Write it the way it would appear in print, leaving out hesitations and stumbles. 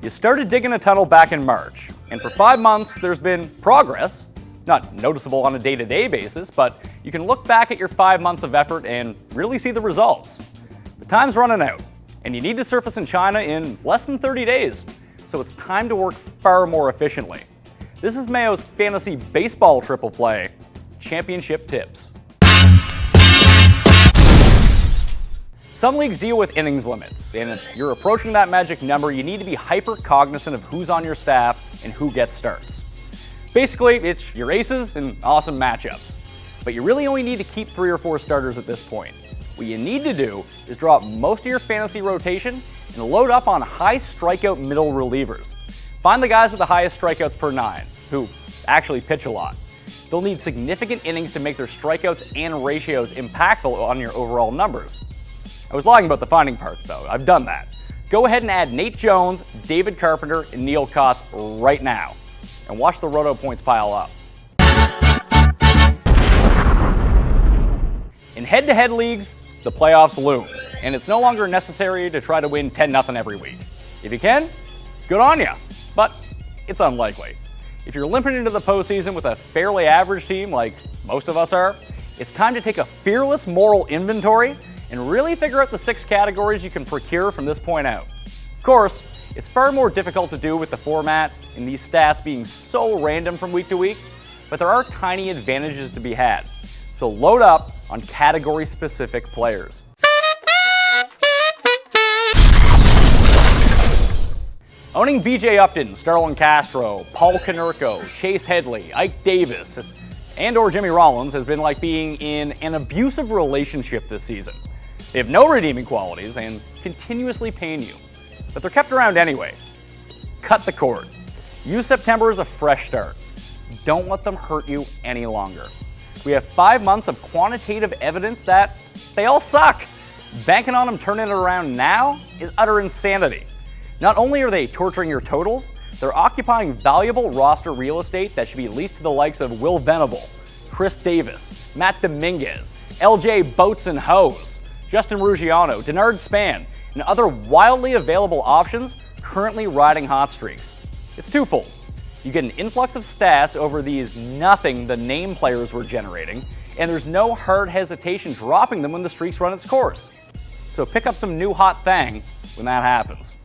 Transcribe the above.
You started digging a tunnel back in March, and for 5 months there's been progress. Not noticeable on a day-to-day basis, but you can look back at your 5 months of effort and really see the results. The time's running out, and you need to surface in China in less than 30 days, so it's time to work far more efficiently. This is Mayo's Fantasy Baseball Triple Play Championship Tips. Some leagues deal with innings limits, and if you're approaching that magic number, you need to be hyper-cognizant of who's on your staff and who gets starts. Basically, it's your aces and awesome matchups. But you really only need to keep 3 or 4 starters at this point. What you need to do is draw up most of your fantasy rotation and load up on high strikeout middle relievers. Find the guys with the highest strikeouts per 9, who actually pitch a lot. They'll need significant innings to make their strikeouts and ratios impactful on your overall numbers. I was lying about the finding part, though. I've done that. Go ahead and add Nate Jones, David Carpenter, and Neil Kotz right now. And watch the roto points pile up. In head-to-head leagues, the playoffs loom, and it's no longer necessary to try to win 10-0 every week. If you can, good on ya, but it's unlikely. If you're limping into the postseason with a fairly average team like most of us are, it's time to take a fearless moral inventory and really figure out the 6 categories you can procure from this point out. Of course, it's far more difficult to do with the format and these stats being so random from week to week, but there are tiny advantages to be had. So load up on category-specific players. Owning BJ Upton, Starlin Castro, Paul Konerko, Chase Headley, Ike Davis, and or Jimmy Rollins has been like being in an abusive relationship this season. They have no redeeming qualities and continuously pain you, but they're kept around anyway. Cut the cord. Use September as a fresh start. Don't let them hurt you any longer. We have 5 months of quantitative evidence that they all suck. Banking on them turning it around now is utter insanity. Not only are they torturing your totals, they're occupying valuable roster real estate that should be leased to the likes of Will Venable, Chris Davis, Matt Dominguez, LJ Boats and Hose, Justin Ruggiano, Denard Span, and other wildly available options currently riding hot streaks. It's twofold. You get an influx of stats over these nothing-the-name players we're generating, and there's no hard hesitation dropping them when the streaks run its course. So pick up some new hot thing when that happens.